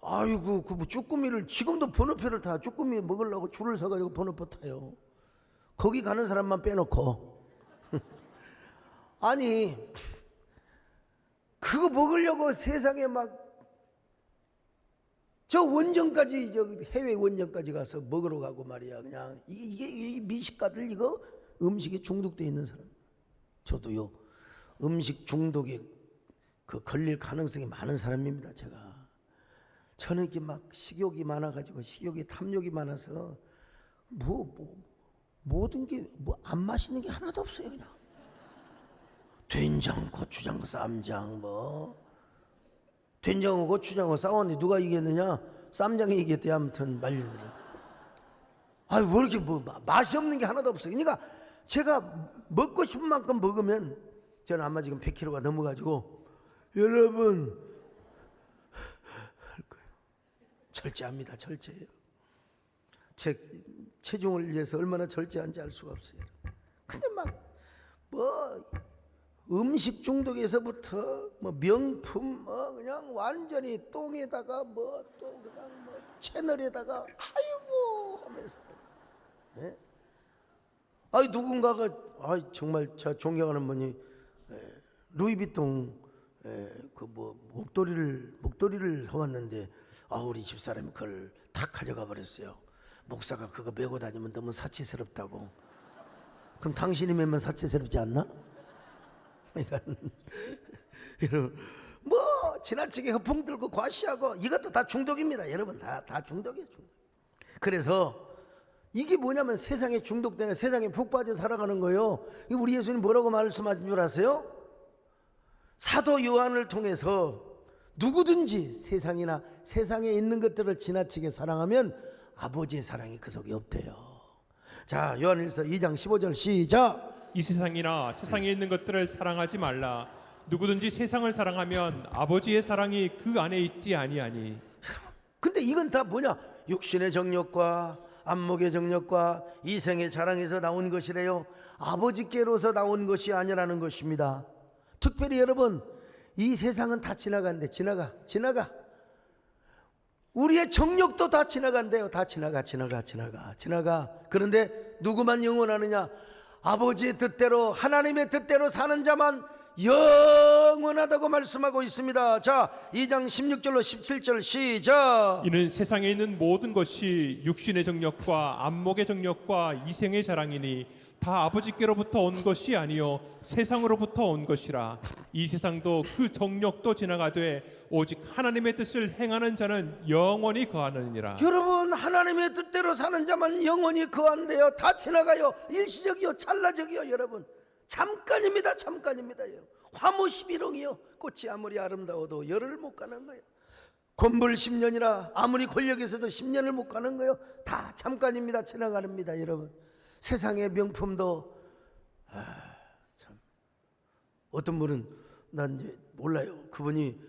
아이고 그 뭐 쭈꾸미를 지금도 번호표를 타. 쭈꾸미 먹으려고 줄을 서가지고 번호표 타요. 거기 가는 사람만 빼놓고 아니 그거 먹으려고 세상에 막 저 원정까지 저 해외 원정까지 가서 먹으러 가고 말이야. 그냥 이게 미식가들 이거 음식에 중독돼 있는 사람. 저도요 음식 중독에 그 걸릴 가능성이 많은 사람입니다. 저는 이렇게 막 식욕이 많아가지고 식욕이 탐욕이 많아서 모든 게 뭐 안 맛있는 게 하나도 없어요. 그냥 된장, 고추장, 쌈장 뭐 된장하고 고추장하고 싸웠는데 누가 이겼느냐? 쌈장이 이겼대. 아무튼 말리더래. 아유 왜 이렇게 뭐 맛이 없는 게 하나도 없어요. 그러니까 제가 먹고 싶은 만큼 먹으면 저는 아마 지금 100kg가 넘어가지고 여러분 절제합니다. 절제해요. 제 체중을 위해서 얼마나 절제한지 알 수가 없어요. 근데 막 뭐 음식 중독에서부터 뭐 명품 그냥 완전히 똥에다가 뭐 또 그냥 뭐 채널에다가 아이고 하면서 예? 아이 누군가가 정말 제가 존경하는 분이 루이비통 그 뭐 목도리를 해왔는데 우리 집사람이 그걸 다 가져가 버렸어요. 목사가 그거 메고 다니면 너무 사치스럽다고. 그럼 당신이 메면 사치스럽지 않나? 그러니까 뭐 지나치게 허풍 들고 과시하고 이것도 다 중독입니다. 여러분 다 중독이에요. 중독. 그래서 이게 뭐냐면 세상에 중독되는, 세상에 푹 빠져 살아가는 거예요. 우리 예수님 뭐라고 말씀하신 줄 아세요? 사도 요한을 통해서 누구든지 세상이나 세상에 있는 것들을 지나치게 사랑하면 아버지의 사랑이 그 속에 없대요. 자, 요한일서 2장 15절 시작. 이 세상이나 세상에 있는 것들을 사랑하지 말라. 누구든지 세상을 사랑하면 아버지의 사랑이 그 안에 있지 아니하니. 근데 이건 다 뭐냐? 육신의 정욕과 안목의 정욕과 이생의 자랑에서 나온 것이래요. 아버지께로서 나온 것이 아니라는 것입니다. 특별히 여러분, 이 세상은 다 지나간대. 지나가. 우리의 정욕도 다 지나간대요. 다 지나가. 그런데 누구만 영원하느냐? 아버지의 뜻대로, 하나님의 뜻대로 사는 자만 영원하다고 말씀하고 있습니다. 자, 2장 16절로 17절 시작. 이는 세상에 있는 모든 것이 육신의 정욕과 안목의 정욕과 이생의 자랑이니 다 아버지께로부터 온 것이 아니요 세상으로부터 온 것이라. 이 세상도 그 정욕도 지나가되 오직 하나님의 뜻을 행하는 자는 영원히 거하느니라. 여러분, 하나님의 뜻대로 사는 자만 영원히 거한대요. 다 지나가요. 일시적이요, 찰나적이요. 여러분, 잠깐입니다. 화무 11홍이요. 꽃이 아무리 아름다워도 열흘 못 가는 거예요. 곤불 10년이라 아무리 권력 있어도 10년을 못 가는 거예요. 다 잠깐입니다. 지나가는입니다. 여러분, 세상의 명품도 참, 어떤 분은 난 이제 몰라요. 그분이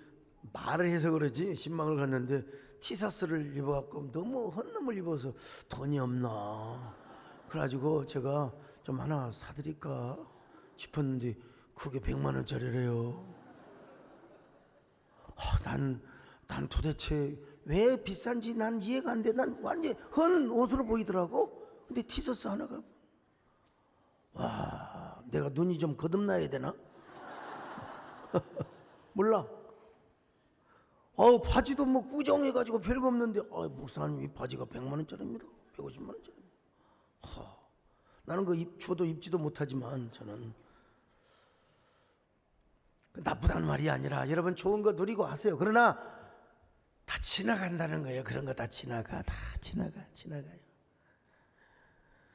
말을 해서 그러지 신방을 갔는데 티셔츠를 입어갖고 너무 헌놈을 입어서 돈이 없나 그래가지고 제가 좀 하나 사드릴까 싶었는데 그게 100만 원짜리래요. 난 도대체 왜 비싼지 난 이해가 안 돼. 난 완전 헌 옷으로 보이더라고. 근데 티셔츠 하나가, 와, 내가 눈이 좀 거듭나야 되나? 몰라. 바지도 뭐 꾸정해가지고 별거 없는데, 목사님 이 바지가 100만 원짜리입니다. 150만 원짜리입니다. 나는 그 줘도 입지도 못하지만 저는 나쁘다는 말이 아니라 여러분 좋은 거 누리고 하세요. 그러나 다 지나간다는 거예요. 그런 거 다 지나가요.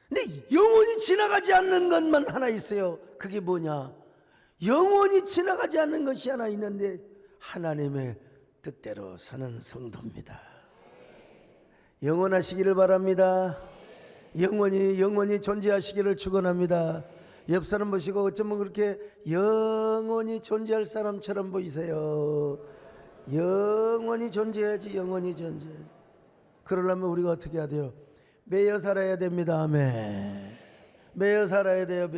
근데 영원히 지나가지 않는 것만 하나 있어요. 그게 뭐냐? 영원히 지나가지 않는 것이 하나 있는데 하나님의 뜻대로 사는 성도입니다. 영원하시기를 바랍니다. 영원히 존재하시기를 축원합니다. 옆 사람 보시고 어쩌면 그렇게 영원히 존재할 사람처럼 보이세요. 영원히 존재해야지. 그러려면 우리가 어떻게 해야 돼요? 매여 살아야 됩니다. 아멘. 매여 살아야 돼요.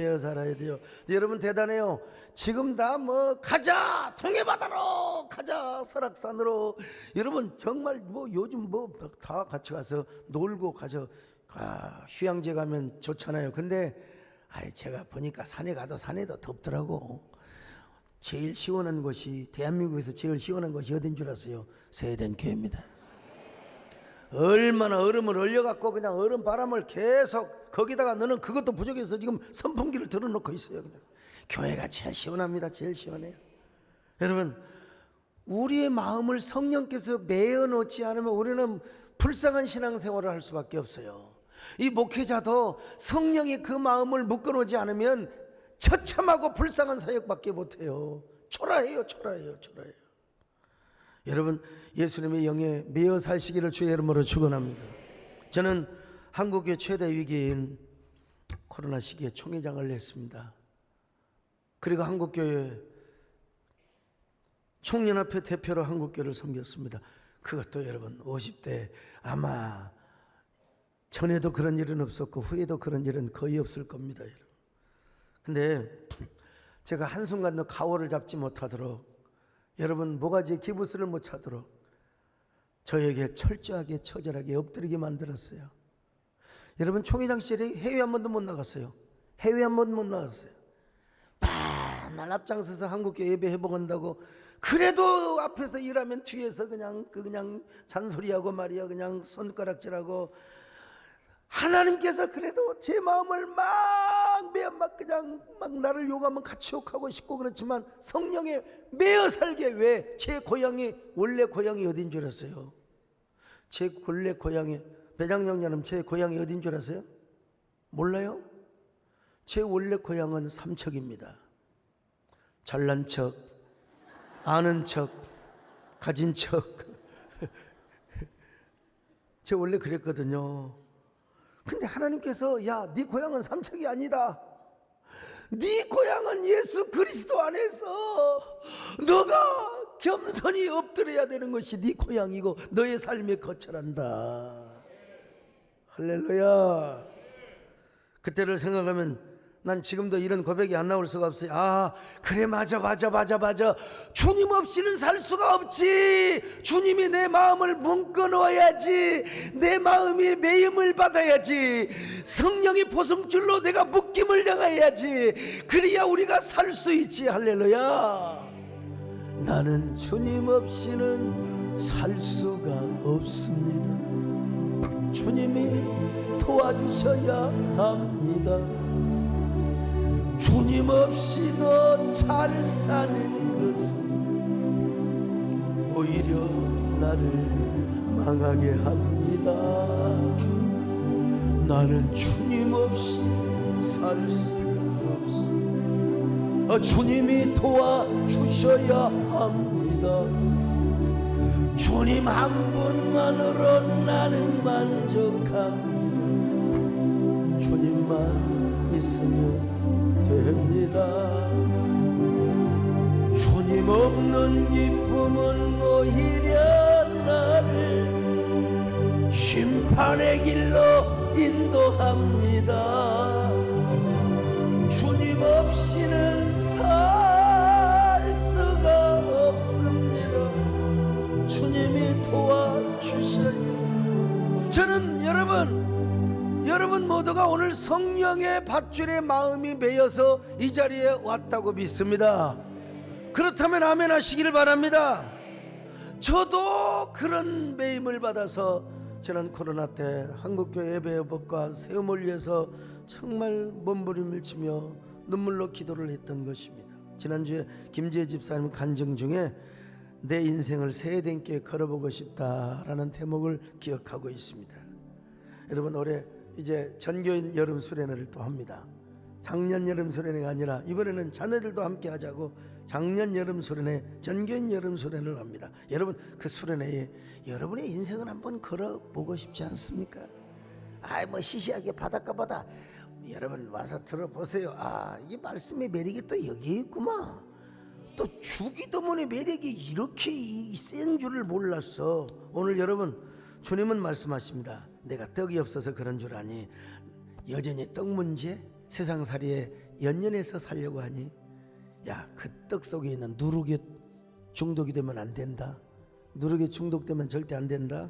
여러분 대단해요. 지금 다 가자 동해바다로 가자 설악산으로. 여러분 정말 요즘 다 같이 가서 놀고 가서 휴양지 가면 좋잖아요. 근데 제가 보니까 산에 가도 산에도 덥더라고. 제일 시원한 곳이, 대한민국에서 제일 시원한 곳이 어딘 줄 아세요? 세덴교회입니다. 얼마나 얼음을 얼려갖고 그냥 얼음 바람을 계속, 거기다가 너는 그것도 부족해서 지금 선풍기를 틀어놓고 있어요. 그냥. 교회가 제일 시원합니다. 제일 시원해요. 여러분, 우리의 마음을 성령께서 매어 놓지 않으면 우리는 불쌍한 신앙생활을 할 수밖에 없어요. 이 목회자도 성령이 그 마음을 묶어놓지 않으면 처참하고 불쌍한 사역밖에 못해요. 초라해요. 여러분, 예수님의 영에 매어 사시기를 주의 이름으로 축원합니다. 저는 한국의 최대 위기인 코로나 시기에 총회장을 했습니다. 그리고 한국교회 총연합회 대표로 한국교회를 섬겼습니다. 그것도 여러분 50대 아마 전에도 그런 일은 없었고 후에도 그런 일은 거의 없을 겁니다. 여러분. 근데 제가 한순간도 가오를 잡지 못하도록, 여러분 모가지에 기부스를 못 차도록 저에게 철저하게 처절하게 엎드리게 만들었어요. 여러분 총회장 시절에 해외 한 번도 못 나갔어요. 맨날 앞장서서 한국교회 예배 해보건다고. 그래도 앞에서 일하면 뒤에서 그냥 잔소리하고 말이야, 그냥 손가락질하고. 하나님께서 그래도 제 마음을 막 막 그냥 막 나를 욕하면 같이 욕하고 싶고 그렇지만 성령에 매여 살게. 왜? 제 고향이 원래 고향이 어딘 줄 아세요? 제 원래 고향이 배장영자님 제 고향이 어딘 줄 아세요? 몰라요? 제 원래 고향은 삼척입니다. 잘난 척, 아는 척, 가진 척. 제가 원래 그랬거든요. 근데 하나님께서 야, 네 고향은 삼척이 아니다. 네 고향은 예수 그리스도 안에서 너가 겸손히 엎드려야 되는 것이 네 고향이고 너의 삶에 거처란다. 할렐루야. 그때를 생각하면 난 지금도 이런 고백이 안 나올 수가 없어요. 아, 그래, 맞아. 주님 없이는 살 수가 없지. 주님이 내 마음을 묶어 놓아야지. 내 마음이 매임을 받아야지. 성령이 보승줄로 내가 묶임을 당해야지. 그래야 우리가 살 수 있지. 할렐루야. 나는 주님 없이는 살 수가 없습니다. 주님이 도와주셔야 합니다. 주님 없이도 잘 사는 것은 오히려 나를 망하게 합니다. 나는 주님 없이 살 수가 없습니다. 주님이 도와주셔야 합니다. 주님 한 분만으로 나는 만족합니다. 주님만 있으면 됩니다. 주님 없는 기쁨은 오히려 나를 심판의 길로 인도합니다. 주님 없이는 살 수가 없습니다. 주님이 도와주셔요. 저는 여러분 모두가 오늘 성령의 밧줄에 마음이 매여서 이 자리에 왔다고 믿습니다. 그렇다면 아멘 하시기를 바랍니다. 저도 그런 매임을 받아서 지난 코로나 때 한국교회 예배법과 세움을 위해서 정말 몸부림을 치며 눈물로 기도를 했던 것입니다. 지난주에 김재희 집사님 간증 중에 내 인생을 세대께 걸어보고 싶다라는 대목을 기억하고 있습니다. 여러분, 올해 이제 전교인 여름 수련회를 또 합니다. 작년 여름 수련회가 아니라 이번에는 자녀들도 함께 하자고 작년 여름 수련회, 전교인 여름 수련회를 합니다. 여러분, 그 수련회에 여러분의 인생을 한번 걸어보고 싶지 않습니까? 뭐 시시하게 바닷가 여러분 와서 들어보세요. 이 말씀의 매력이 또 여기에 있구만. 또 주기도문의 매력이 이렇게 센 줄을 몰랐어. 오늘 여러분, 주님은 말씀하십니다. 내가 떡이 없어서 그런 줄 아니? 여전히 떡 문제, 세상살이에 연연해서 살려고 하니? 야, 그 떡 속에 있는 누룩에 중독이 되면 안 된다. 누룩에 중독되면 절대 안 된다.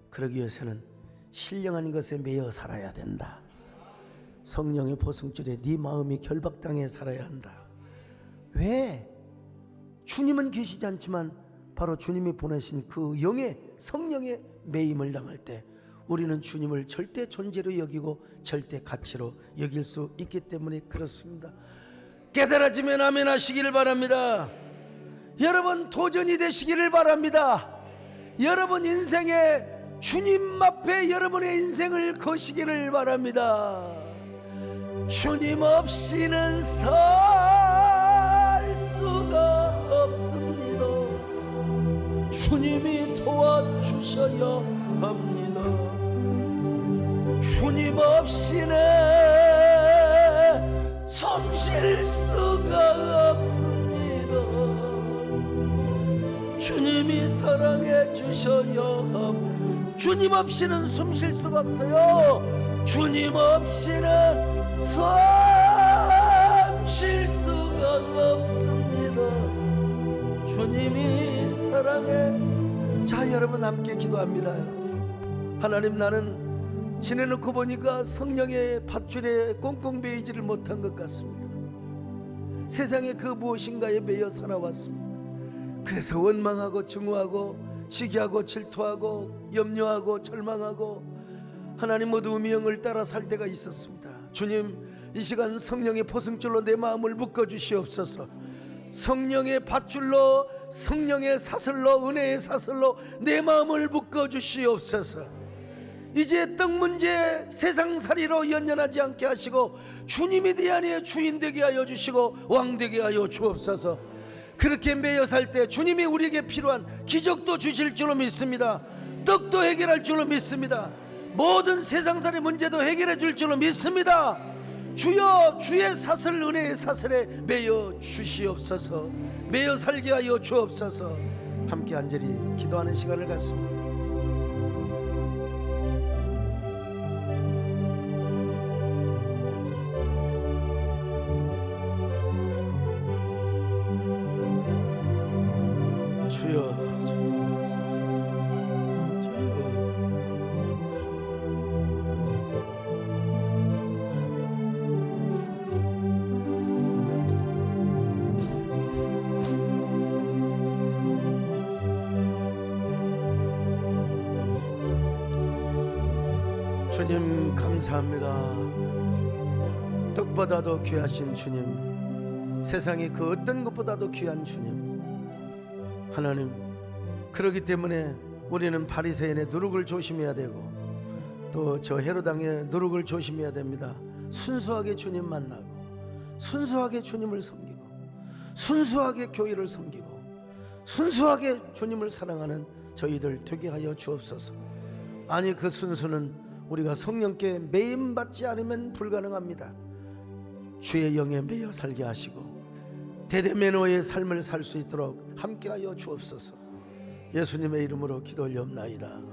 그러기 위해서는 신령한 것에 매여 살아야 된다. 성령의 보승줄에 네 마음이 결박당해 살아야 한다. 왜? 주님은 계시지 않지만 바로 주님이 보내신 그 영의 성령의 매임을 당할 때 우리는 주님을 절대 존재로 여기고 절대 가치로 여길 수 있기 때문에 그렇습니다. 깨달아지면 아멘 하시기를 바랍니다. 여러분, 도전이 되시기를 바랍니다. 여러분 인생에 주님 앞에 여러분의 인생을 거시기를 바랍니다. 주님 없이는 살 수가 없습니다. 주님이 도와주셔야 합니다. 주님 없이는 숨 쉴 수가 없습니다. 주님이 사랑해 주셔야 합니다. 주님 없이는 숨 쉴 수가 없어요. 주님 없이는 숨 쉴 수가 없습니다. 주님이 사랑해. 자, 여러분 함께 기도합니다. 하나님, 나는 지내놓고 보니까 성령의 밧줄에 꽁꽁 매이지를 못한 것 같습니다. 세상에 그 무엇인가에 매여 살아왔습니다. 그래서 원망하고 증오하고 시기하고 질투하고 염려하고 절망하고 하나님 모두 음영을 따라 살 때가 있었습니다. 주님, 이 시간 성령의 포승줄로 내 마음을 묶어 주시옵소서. 성령의 밧줄로, 성령의 사슬로, 은혜의 사슬로 내 마음을 묶어 주시옵소서. 이제 떡 문제 세상살이로 연연하지 않게 하시고 주님이 내 안에 주인 되게 하여 주시고 왕 되게 하여 주옵소서. 그렇게 매여 살 때 주님이 우리에게 필요한 기적도 주실 줄로 믿습니다. 떡도 해결할 줄로 믿습니다. 모든 세상살이 문제도 해결해 줄 줄로 믿습니다. 주여, 주의 사슬, 은혜의 사슬에 매여 주시옵소서. 매여 살게 하여 주옵소서. 함께 간절히 기도하는 시간을 갖습니다. 주여, 주님 감사합니다. 떡보다도 귀하신 주님, 세상의 그 어떤 것보다도 귀한 주님, 하나님, 그렇기 때문에 우리는 바리새인의 누룩을 조심해야 되고 또 저 헤롯왕의 누룩을 조심해야 됩니다. 순수하게 주님 만나고 순수하게 주님을 섬기고 순수하게 교회를 섬기고 순수하게 주님을 사랑하는 저희들 되게 하여 주옵소서. 아니, 그 순수는 우리가 성령께 매임받지 않으면 불가능합니다. 주의 영에 매여 살게 하시고 대대매너의 삶을 살 수 있도록 함께하여 주옵소서. 예수님의 이름으로 기도 올리옵나이다.